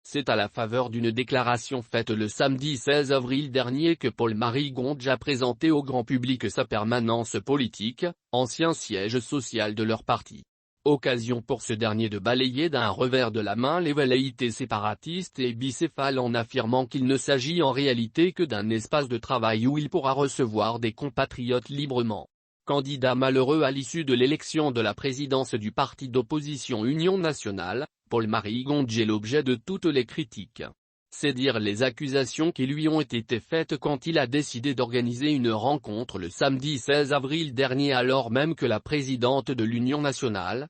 C'est à la faveur d'une déclaration faite le samedi 16 avril dernier que Paul-Marie Gondge a présenté au grand public sa permanence politique, ancien siège social de leur parti. Occasion pour ce dernier de balayer d'un revers de la main les velléités séparatistes et bicéphales en affirmant qu'il ne s'agit en réalité que d'un espace de travail où il pourra recevoir des compatriotes librement. Candidat malheureux à l'issue de l'élection de la présidence du parti d'opposition Union nationale, Paul-Marie Gondge est l'objet de toutes les critiques. C'est dire les accusations qui lui ont été faites quand il a décidé d'organiser une rencontre le samedi 16 avril dernier alors même que la présidente de l'Union nationale,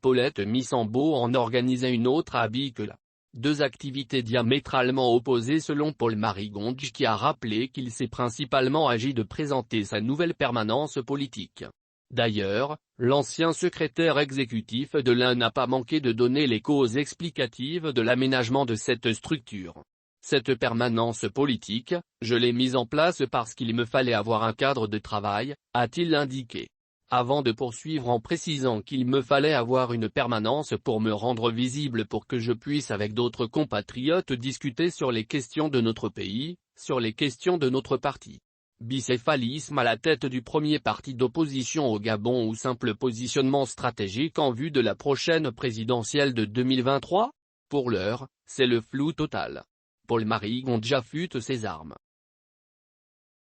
Paulette Missambo en organisait une autre à Bickel. Deux activités diamétralement opposées selon Paul-Marie Gondge qui a rappelé qu'il s'est principalement agi de présenter sa nouvelle permanence politique. D'ailleurs, l'ancien secrétaire exécutif de l'un n'a pas manqué de donner les causes explicatives de l'aménagement de cette structure. Cette permanence politique, je l'ai mise en place parce qu'il me fallait avoir un cadre de travail, a-t-il indiqué. Avant de poursuivre en précisant qu'il me fallait avoir une permanence pour me rendre visible pour que je puisse avec d'autres compatriotes discuter sur les questions de notre pays, sur les questions de notre parti. Bicéphalisme à la tête du premier parti d'opposition au Gabon ou simple positionnement stratégique en vue de la prochaine présidentielle de 2023 ? Pour l'heure, c'est le flou total. Paul-Marie Gondge affûte ses armes.